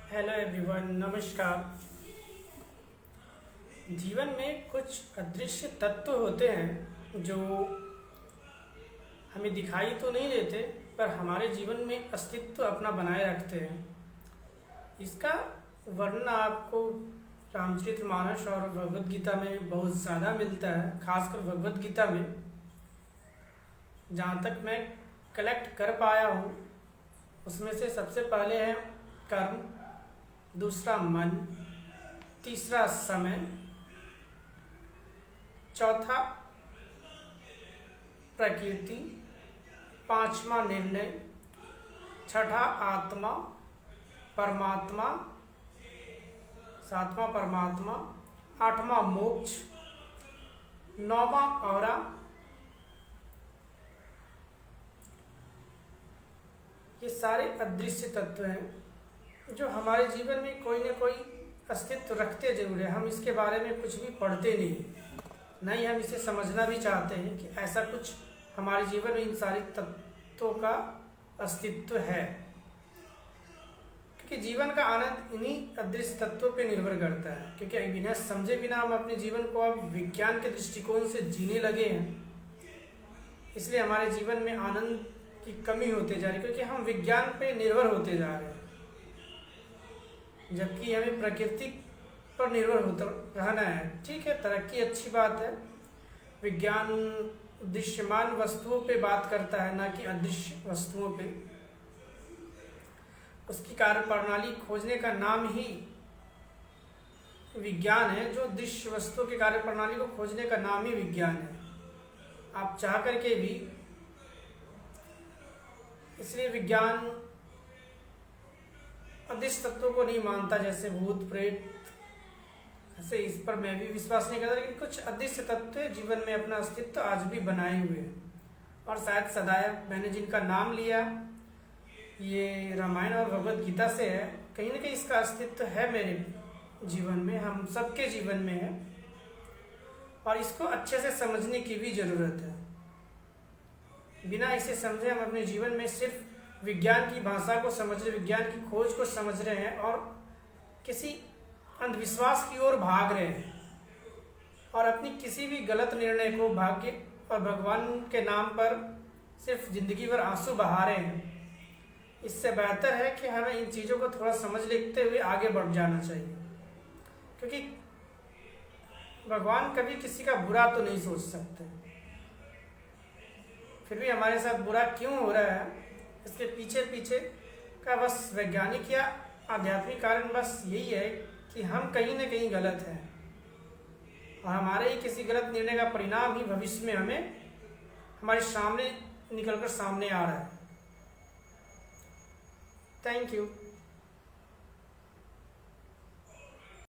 Hello everyone, नमस्कार। जीवन में कुछ अदृश्य तत्व होते हैं जो हमें दिखाई तो नहीं देते पर हमारे जीवन में अस्तित्व अपना बनाए रखते हैं। इसका वर्णन आपको रामचरितमानस और भगवद गीता में बहुत ज़्यादा मिलता है, खासकर भगवद गीता में। जहाँ तक मैं कलेक्ट कर पाया हूँ उसमें से सबसे पहले है कर्म, दूसरा मन, तीसरा समय, चौथा प्रकृति, पांचवा निर्णय, छठा आत्मा, परमात्मा, सातवां परमात्मा, आठवां मोक्ष, नौवां औरा, ये सारे अदृश्य तत्व हैं जो हमारे जीवन में कोई ना कोई अस्तित्व रखते जरूर है। हम इसके बारे में कुछ भी पढ़ते नहीं हम इसे समझना भी चाहते हैं कि ऐसा कुछ हमारे जीवन में इन सारे तत्वों का अस्तित्व है, क्योंकि जीवन का आनंद इन्हीं अदृश्य तत्वों पर निर्भर करता है। क्योंकि बिना समझे बिना हम अपने जीवन को अब विज्ञान के दृष्टिकोण से जीने लगे हैं, इसलिए हमारे जीवन में आनंद की कमी होते जा रही है, क्योंकि हम विज्ञान पे निर्भर होते जा रहे हैं, जबकि हमें प्रकृति पर निर्भर होता रहना है। ठीक है, तरक्की अच्छी बात है। विज्ञान दृश्यमान वस्तुओं पे बात करता है, ना कि अदृश्य वस्तुओं पे। उसकी कार्य प्रणाली खोजने का नाम ही विज्ञान है। जो दृश्य वस्तुओं की कार्य प्रणाली को खोजने का नाम ही विज्ञान है, आप चाह करके भी। इसलिए विज्ञान अदृश्य तत्वों को नहीं मानता, जैसे भूत प्रेत, ऐसे इस पर मैं भी विश्वास नहीं करता। लेकिन कुछ अदृश्य तत्व जीवन में अपना अस्तित्व आज भी बनाए हुए हैं, और शायद सदैव मैंने जिनका नाम लिया ये रामायण और भगवद गीता से है। कहीं ना कहीं इसका अस्तित्व है मेरे जीवन में, हम सबके जीवन में है, और इसको अच्छे से समझने की भी ज़रूरत है। बिना इसे समझे हम अपने जीवन में सिर्फ विज्ञान की भाषा को समझ रहे, विज्ञान की खोज को समझ रहे हैं, और किसी अंधविश्वास की ओर भाग रहे हैं, और अपनी किसी भी गलत निर्णय को भाग्य और भगवान के नाम पर सिर्फ जिंदगी भर आंसू बहा रहे हैं। इससे बेहतर है कि हमें इन चीज़ों को थोड़ा समझ लेते हुए आगे बढ़ जाना चाहिए, क्योंकि भगवान कभी किसी का बुरा तो नहीं सोच सकते। फिर भी हमारे साथ बुरा क्यों हो रहा है, इसके पीछे का बस वैज्ञानिक या आध्यात्मिक कारण बस यही है कि हम कहीं ना कहीं गलत हैं, और हमारे ही किसी गलत निर्णय का परिणाम ही भविष्य में हमें हमारे सामने निकलकर सामने आ रहा है। Thank you.